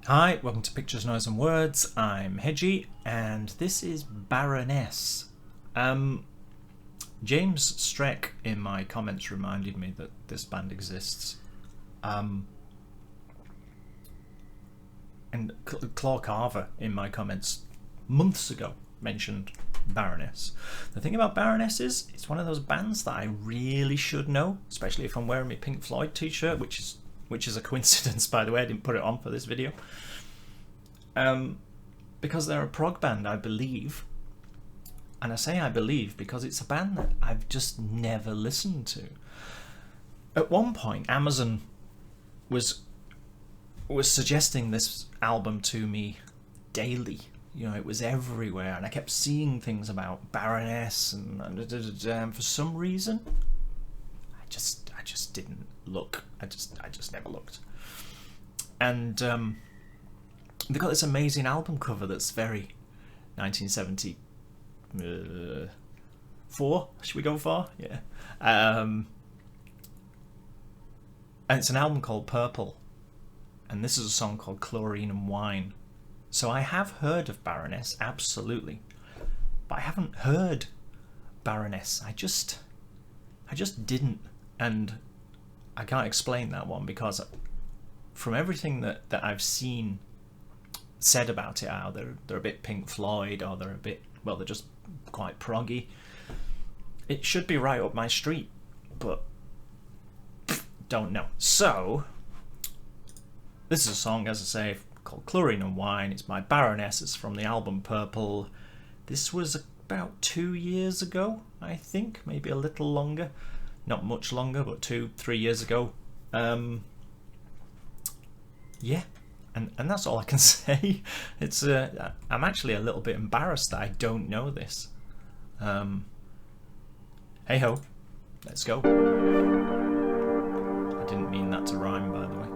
Hi, welcome to Pictures, Noise and Words. I'm Hedgy, and this is Baroness. James Streck in my comments reminded me that this band exists. And Claw Carver in my comments months ago mentioned Baroness. The thing about Baroness is it's one of those bands that I really should know, especially if I'm wearing my Pink Floyd t-shirt, which is a coincidence, by the way. I didn't put it on for this video. Because they're a prog band, I believe. And I say I believe because it's a band that I've just never listened to. At one point, Amazon was suggesting this album to me daily. You know, it was everywhere, and I kept seeing things about Baroness, and for some reason, I just didn't look. I just never looked. And they've got this amazing album cover that's very 1974. Should we go for? Yeah. And it's an album called Purple, and this is a song called Chlorine and Wine. So I have heard of Baroness, absolutely, but I haven't heard Baroness. I just didn't, and I can't explain that one because from everything that I've seen said about it, how they're a bit Pink Floyd, or they're a bit, well, they're just quite proggy. It should be right up my street, but don't know. So this is a song, as I say, called Chlorine and Wine. It's by Baroness. It's from the album Purple. This was about 2 years ago, I think, maybe a little longer, not much longer, but 2-3 years ago. Yeah, and that's all I can say. It's I'm actually a little bit embarrassed that I don't know this. Hey ho, let's go. I didn't mean that to rhyme, by the way.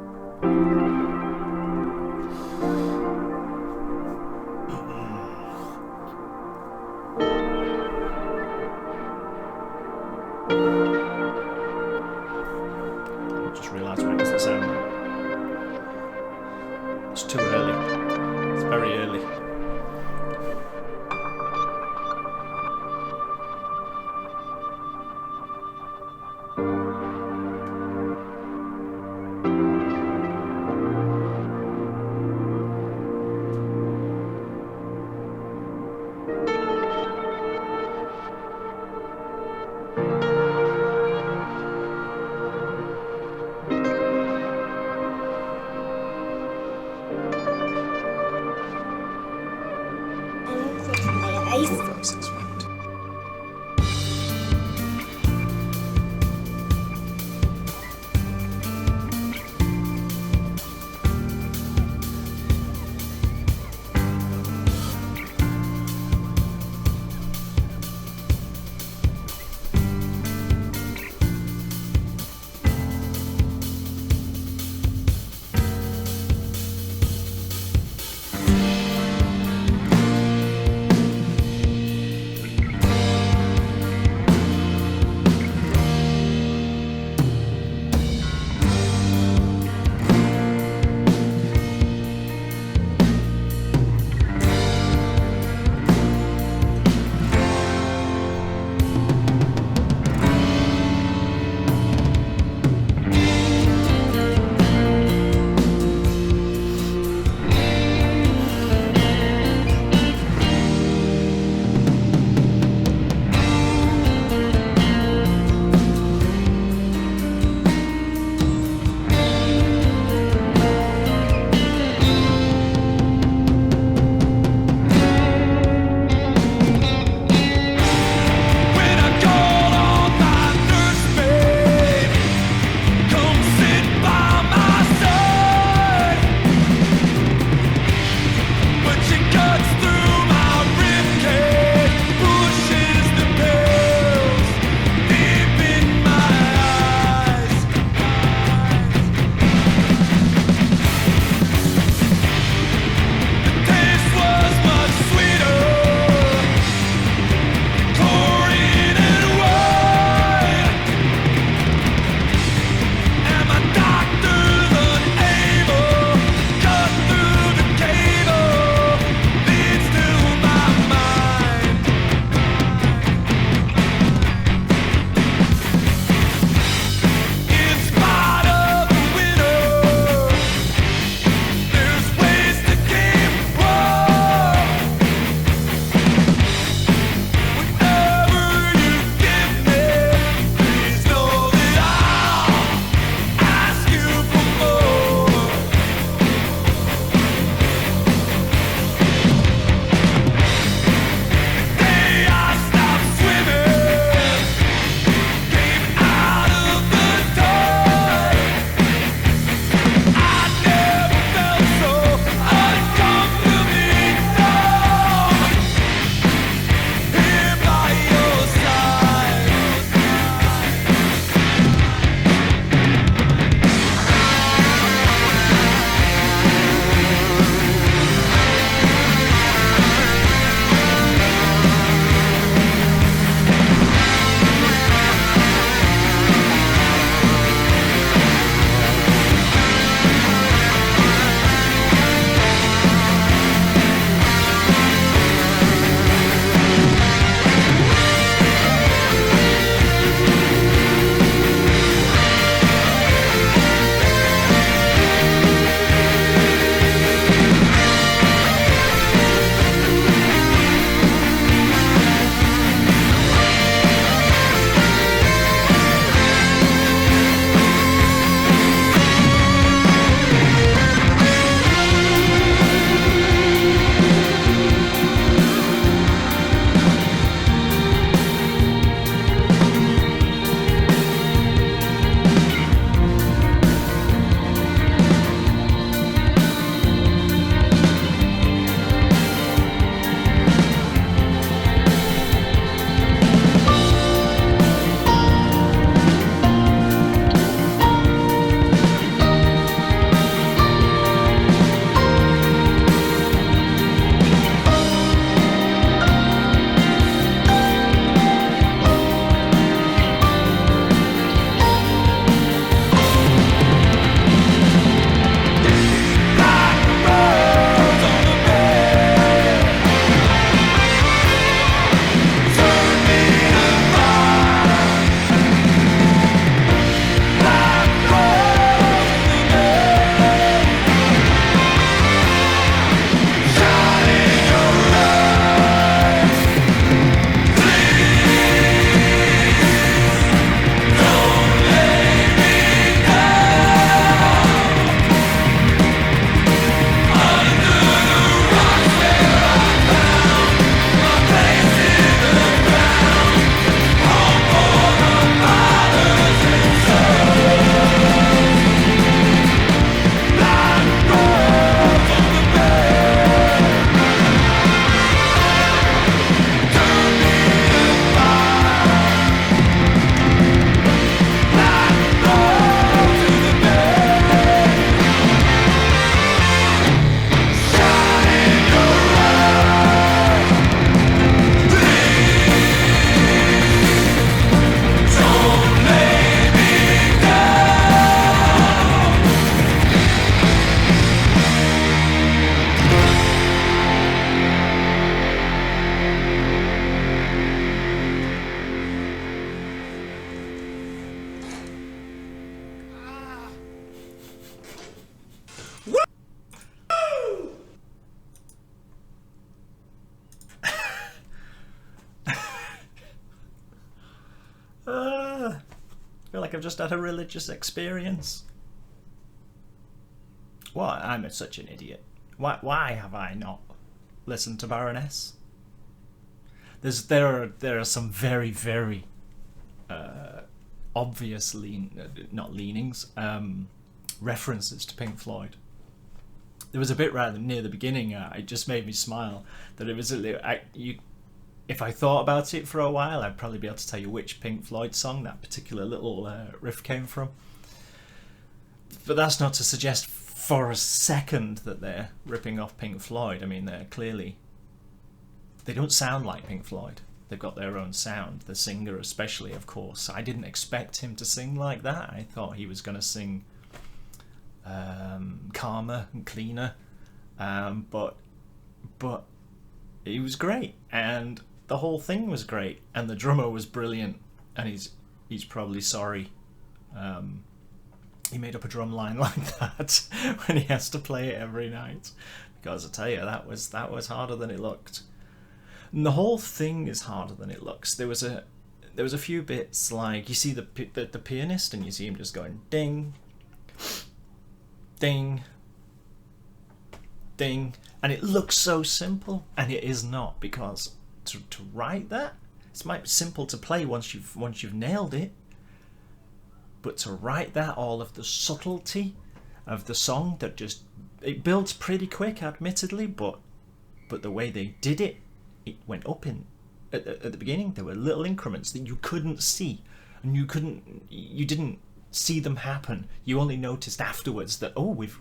I just realised when it was the sound. It's too early. It's very early. I feel like I've just had a religious experience. Well, I'm such an idiot. Why have I not listened to Baroness? There are some very, very obvious not leanings, references to Pink Floyd. There was a bit right near the beginning. It just made me smile. That it was if I thought about it for a while, I'd probably be able to tell you which Pink Floyd song that particular little riff came from. But that's not to suggest for a second that they're ripping off Pink Floyd. I mean, they don't sound like Pink Floyd. They've got their own sound. The singer especially, of course. I didn't expect him to sing like that. I thought he was going to sing calmer and cleaner. But he was great. And the whole thing was great. And the drummer was brilliant. And he's probably sorry. He made up a drum line like that when he has to play it every night. Because I tell you, that was harder than it looked. And the whole thing is harder than it looks. There was a few bits like you see the pianist and you see him just going ding, ding, ding, and it looks so simple, and it is not, because to write that, it might be simple to play once you've nailed it, but to write that, all of the subtlety of the song that just it builds pretty quick, admittedly, but the way they did it. It went up at the beginning. There were little increments that you couldn't see, and you didn't see them happen. You only noticed afterwards that we've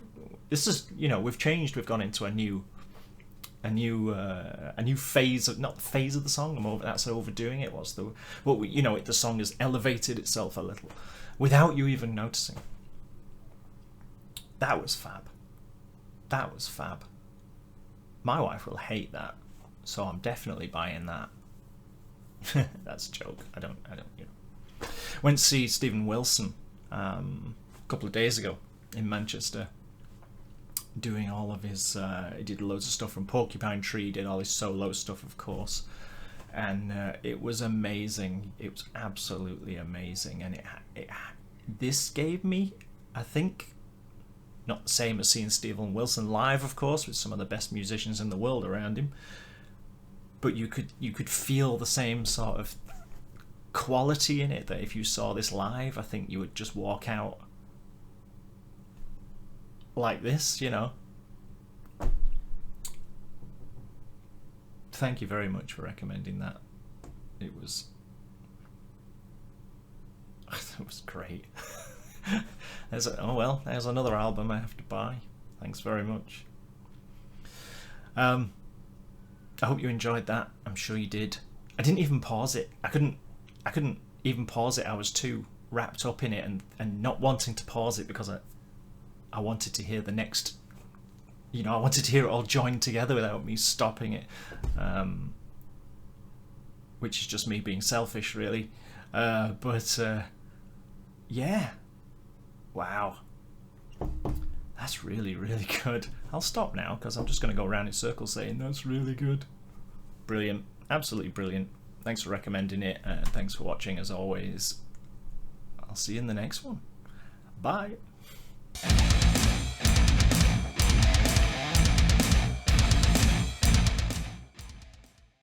changed. We've gone into a new phase of, not the phase of the song. That's overdoing it. The song has elevated itself a little without you even noticing. That was fab. That was fab. My wife will hate that. So I'm definitely buying that. That's a joke. I don't. Went to see Stephen Wilson a couple of days ago in Manchester, doing all of his. He did loads of stuff from Porcupine Tree. Did all his solo stuff, of course, and it was amazing. It was absolutely amazing, and this gave me, I think, not the same as seeing Stephen Wilson live, of course, with some of the best musicians in the world around him. But you could feel the same sort of quality in it, that if you saw this live, I think you would just walk out like this, Thank you very much for recommending that. It was great. There's another album I have to buy. Thanks very much. I hope you enjoyed that. I'm sure you did. I didn't even pause it. I couldn't even pause it. I was too wrapped up in it and not wanting to pause it because I wanted to hear the next. I wanted to hear it all joined together without me stopping it. Which is just me being selfish, really. Yeah. Wow. That's really, really good. I'll stop now because I'm just going to go around in circles saying that's really good. Brilliant. Absolutely brilliant. Thanks for recommending it, and thanks for watching as always. I'll see you in the next one. Bye.